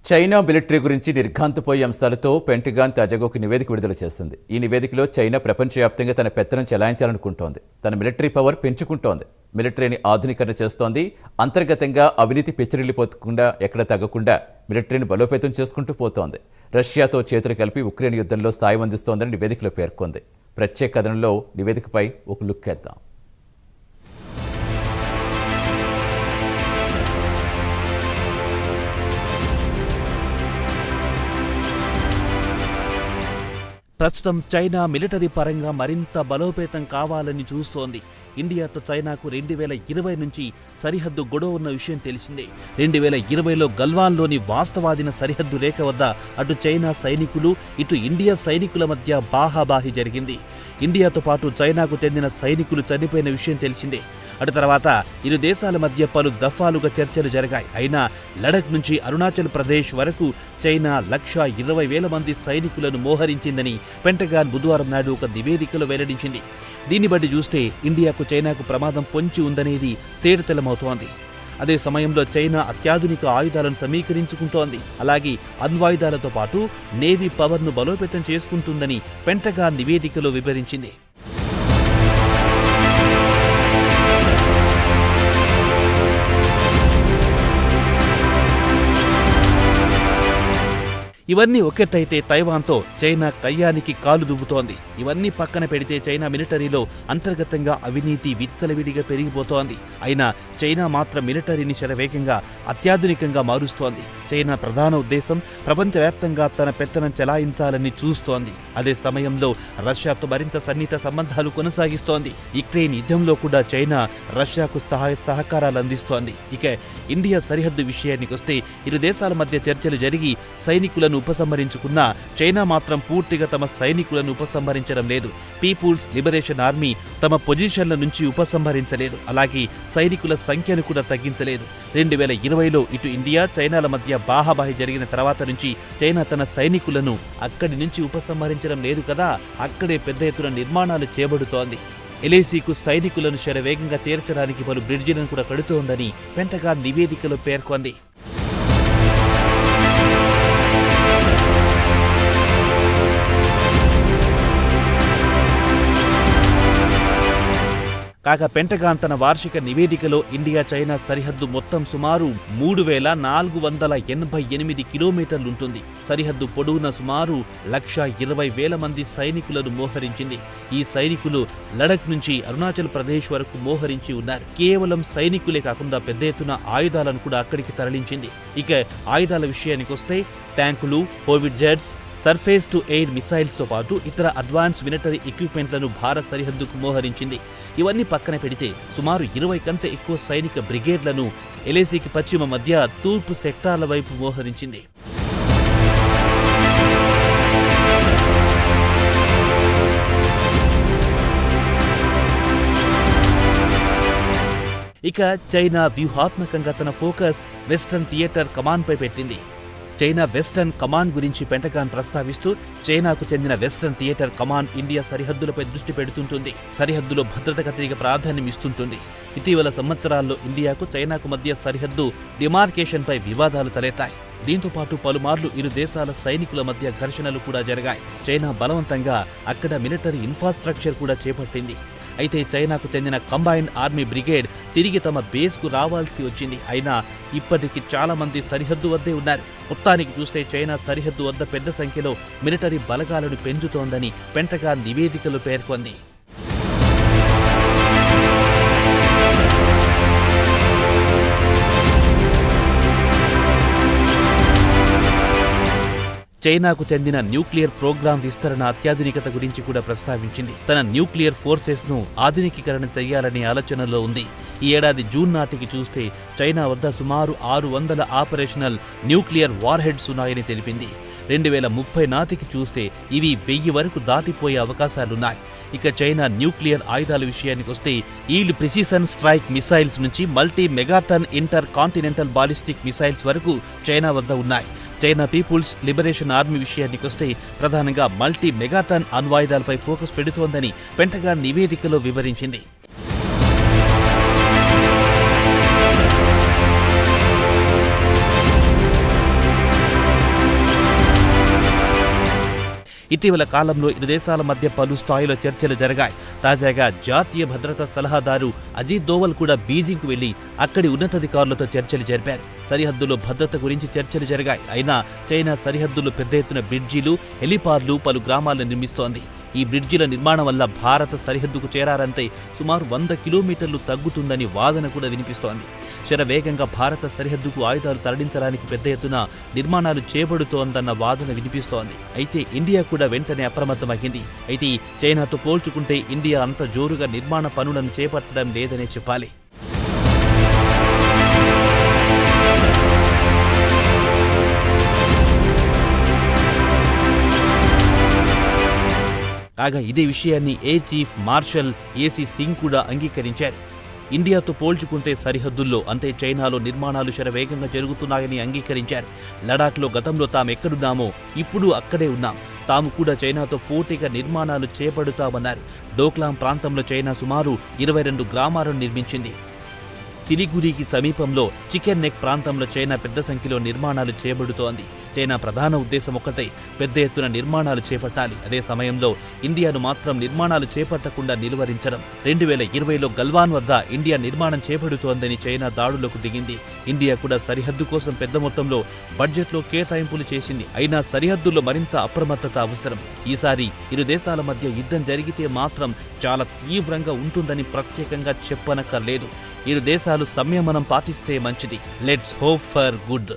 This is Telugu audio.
చైనా మిలిటరీ గురించి నిర్ఘాంతపోయే అంశాలతో పెంటగాన్ తాజాగా ఒక నివేదిక విడుదల చేస్తుంది. ఈ నివేదికలో చైనా ప్రపంచవ్యాప్తంగా తన పెత్తనం చెలాయించాలనుకుంటోంది. తన మిలిటరీ పవర్ పెంచుకుంటోంది. మిలిటరీని ఆధునీకరణ చేస్తోంది. అంతర్గతంగా అవినీతి పెచ్చరిల్లిపోకుండా ఎక్కడ తగ్గకుండా మిలిటరీని బలోపేతం చేసుకుంటూ పోతోంది. రష్యాతో చేతులు కలిపి ఉక్రెయిన్ యుద్ధంలో సాయం అందిస్తోందని నివేదికలో పేర్కొంది. ప్రత్యేక కథనంలో నివేదికపై ఒక లుక్ వేద్దాం. ప్రస్తుతం చైనా మిలిటరీ పరంగా మరింత బలోపేతం కావాలని చూస్తోంది. ఇండియాతో చైనాకు 2020 నుంచి సరిహద్దు గొడవ ఉన్న విషయం తెలిసిందే. 2020లో గల్వాన్లోని వాస్తవాధీన సరిహద్దు రేఖ వద్ద అటు చైనా సైనికులు ఇటు ఇండియా సైనికుల మధ్య బాహాబాహి జరిగింది. ఇండియాతో పాటు చైనాకు చెందిన సైనికులు చనిపోయిన విషయం తెలిసిందే. అటు తర్వాత ఇరు దేశాల మధ్య పలు దఫాలుగా చర్చలు జరిగాయి. అయినా లడఖ్ నుంచి అరుణాచల్ ప్రదేశ్ వరకు చైనా 1,20,000 మంది సైనికులను మోహరించిందని పెంటగాన్ బుధవారం నాడు ఒక నివేదికలో వెల్లడించింది. దీన్ని బట్టి చూస్తే ఇండియాకు చైనాకు ప్రమాదం పొంచి ఉందనేది తేటతెల్లమవుతోంది. అదే సమయంలో చైనా అత్యాధునిక ఆయుధాలను సమీకరించుకుంటోంది. అలాగే అణ్వాయుధాలతో పాటు నేవీ పవర్ను బలోపేతం చేసుకుంటుందని పెంటగాన్ నివేదికలో వివరించింది. ఇవన్నీ ఒకెత్తైతే తైవాన్తో చైనా కయ్యానికి కాలు దువ్వుతోంది. ఇవన్నీ పక్కన పెడితే చైనా మిలిటరీలో అంతర్గతంగా అవినీతి విచ్చలవిడిగా పెరిగిపోతోంది. అయినా చైనా మాత్రం మిలిటరీని శరవేగంగా అత్యాధునికంగా మారుస్తోంది. చైనా ప్రధాన ఉద్దేశం ప్రపంచవ్యాప్తంగా తన పెత్తనం చెలాయించాలని చూస్తోంది. అదే సమయంలో రష్యాతో మరింత సన్నిహిత సంబంధాలు కొనసాగిస్తోంది. యుక్రెయిన్ యుద్ధంలో కూడా చైనా రష్యాకు సహాయ సహకారాలు అందిస్తోంది. ఇక ఇండియా సరిహద్దు విషయానికి వస్తే ఇరు దేశాల మధ్య చర్చలు జరిగి సైనికులను ఉపసంహరించుకున్నా చైనా మాత్రం పూర్తిగా తమ సైనికులను ఉపసంహరించడం లేదు. పీపుల్స్ లిబరేషన్ ఆర్మీ తమ పొజిషన్ల నుంచి ఉపసంహరించలేదు. అలాగే సైనికుల సంఖ్యను కూడా తగ్గించలేదు. 2020లో ఇటు ఇండియా చైనాల మధ్య బాహాబాహి జరిగిన తర్వాత నుంచి చైనా తన సైనికులను అక్కడి నుంచి ఉపసంహరించడం లేదు కదా, అక్కడే పెద్ద ఎత్తున నిర్మాణాలు చేపడుతోంది. ఎల్ఏసీకు సైనికులను శరవేగంగా చేర్చడానికి పలు బ్రిడ్జిలను కూడా కడుతోందని పెంటగాన్ నివేదికలో పేర్కొంది. కాగా పెంటగాన్ తన వార్షిక నివేదికలో ఇండియా చైనా సరిహద్దు మొత్తం సుమారు 3,488 కిలోమీటర్లుంటుంది. సరిహద్దు పొడవున సుమారు 1,20,000 మంది సైనికులను మోహరించింది. ఈ సైనికులు లడఖ్ నుంచి అరుణాచల్ ప్రదేశ్ వరకు మోహరించి ఉన్నారు. కేవలం సైనికులే కాకుండా పెద్ద ఎత్తున ఆయుధాలను కూడా అక్కడికి తరలించింది. ఇక ఆయుధాల విషయానికి వస్తే ట్యాంకులు, కోవిడ్ జెట్స్, సర్ఫేస్ టు ఎయిర్ మిసైల్స్తో పాటు ఇతర అడ్వాన్స్ మిలిటరీ ఎక్విప్మెంట్లను భారత్ సరిహద్దుకు మోహరించింది. ఇవన్నీ పక్కన పెడితే సుమారు 20 కంటే ఎక్కువ సైనిక బ్రిగేడ్లను ఎల్ఏసీకి పశ్చిమ మధ్య తూర్పు సెక్టార్ల వైపు మోహరించింది. ఇక చైనా వ్యూహాత్మకంగా తన ఫోకస్ వెస్టర్న్ థియేటర్ కమాండ్పై పెట్టింది. చైనా వెస్టర్న్ కమాండ్ గురించి పెంటగాన్ ప్రస్తావిస్తూ చైనాకు చెందిన వెస్టర్న్ థియేటర్ కమాండ్ ఇండియా సరిహద్దులపై దృష్టి పెడుతుంటుంది. సరిహద్దులో భద్రతకు అతిగా ప్రాధాన్యం ఇస్తుంటుంది. ఇటీవల సంవత్సరాల్లో ఇండియాకు చైనాకు మధ్య సరిహద్దు డిమార్కేషన్పై వివాదాలు తలెత్తాయి. దీంతో పాటు పలుమార్లు ఇరు దేశాల సైనికుల మధ్య ఘర్షణలు కూడా జరిగాయి. చైనా బలవంతంగా అక్కడ మిలిటరీ ఇన్ఫ్రాస్ట్రక్చర్ కూడా చేపట్టింది. అయితే చైనాకు చెందిన కంబైన్డ్ ఆర్మీ బ్రిగేడ్ తిరిగి తమ బేస్కు రావాల్సి వచ్చింది. అయినా ఇప్పటికీ చాలా మంది సరిహద్దు వద్దే ఉన్నారు. మొత్తానికి చూస్తే చైనా సరిహద్దు వద్ద పెద్ద సంఖ్యలో మిలిటరీ బలగాలను పెంచుతోందని పెంటగాన్ నివేదికలో పేర్కొంది. చైనాకు చెందిన న్యూక్లియర్ ప్రోగ్రాం విస్తరణ అత్యాధునికత గురించి కూడా ప్రస్తావించింది. తన న్యూక్లియర్ ఫోర్సెస్ ను ఆధునికీకరణ చేయాలనే ఆలోచనలో ఉంది. ఈ ఏడాది జూన్ నాటికి చూస్తే చైనా వద్ద సుమారు 600 ఆపరేషనల్ న్యూక్లియర్ వార్ హెడ్స్ ఉన్నాయని తెలిపింది. 2030 నాటికి చూస్తే ఇవి 1000 వరకు దాటిపోయే అవకాశాలున్నాయి. ఇక చైనా న్యూక్లియర్ ఆయుధాల విషయానికి వస్తే ఈల్డ్ ప్రిసిషన్ స్ట్రైక్ మిసైల్స్ నుంచి multi megaton inter continental ballistic missiles వరకు చైనా వద్ద ఉన్నాయి. చైనా పీపుల్స్ లిబరేషన్ ఆర్మీ విషయానికి వస్తే ప్రధానంగా మల్టీ మెగాటన్ అణ్వాయుధాలపై ఫోకస్ పెడుతోందని పెంటగాన్ నివేదికలో వివరించింది. ఇటీవల కాలంలో ఇరు దేశాల మధ్య పలు స్థాయిలో చర్చలు జరిగాయి. తాజాగా జాతీయ భద్రతా సలహాదారు అజిత్ దోవల్ కూడా బీజింగ్కు వెళ్లి అక్కడి ఉన్నతాధికారులతో చర్చలు జరిపారు. సరిహద్దులో భద్రత గురించి చర్చలు జరిగాయి. అయినా చైనా సరిహద్దులో పెద్ద ఎత్తున బ్రిడ్జిలు, హెలిపాడ్లు, పలు గ్రామాలను నిర్మిస్తోంది. ఈ బ్రిడ్జిల నిర్మాణం వల్ల భారత సరిహద్దుకు చేరారంటే సుమారు 100 కిలోమీటర్లు తగ్గుతుందని వాదన కూడా వినిపిస్తోంది. శరవేగంగా భారత సరిహద్దుకు ఆయుధాలు తరలించడానికి పెద్ద ఎత్తున నిర్మాణాలు చేపడుతోందన్న వాదన వినిపిస్తోంది. అయితే ఇండియా కూడా వెంటనే అప్రమత్తమైంది. అయితే చైనాతో పోల్చుకుంటే ఇండియా అంత జోరుగా నిర్మాణ పనులను చేపట్టడం లేదనే చెప్పాలి. కాగా ఇదే విషయాన్ని air chief marshal AC Singh కూడా అంగీకరించారు. ఇండియాతో పోల్చుకుంటే సరిహద్దుల్లో అంటే చైనాలో నిర్మాణాలు శరవేగంగా జరుగుతున్నాయని అంగీకరించారు. లడాఖ్లో గతంలో తాము ఎక్కడున్నామో ఇప్పుడు అక్కడే ఉన్నాం. తాము కూడా చైనాతో పోటీగా నిర్మాణాలు చేపడుతామన్నారు. డోక్లాం ప్రాంతంలో చైనా సుమారు 22 గ్రామాలను నిర్మించింది. సిలిగురికి సమీపంలో చికెన్ నెక్ ప్రాంతంలో చైనా పెద్ద సంఖ్యలో నిర్మాణాలు చేపడుతోంది. చైనా ప్రధాన ఉద్దేశం ఒక్కటే, పెద్ద ఎత్తున నిర్మాణాలు చేపట్టాలి. అదే సమయంలో ఇండియాను మాత్రం నిర్మాణాలు చేపట్టకుండా నిలువరించడం. 2020లో గల్వాన్ వద్ద ఇండియా నిర్మాణం చేపడుతోందని చైనా దాడులకు దిగింది. ఇండియా కూడా సరిహద్దు కోసం పెద్ద మొత్తంలో బడ్జెట్లో కేటాయింపులు చేసింది. అయినా సరిహద్దుల్లో మరింత అప్రమత్తత అవసరం. ఈసారి ఇరు దేశాల మధ్య యుద్ధం జరిగితే మాత్రం చాలా తీవ్రంగా ఉంటుందని ప్రత్యేకంగా చెప్పనక్కర్లేదు. ఇరు దేశాలు సంయమనం పాటిస్తే మంచిది. Let's hope for good.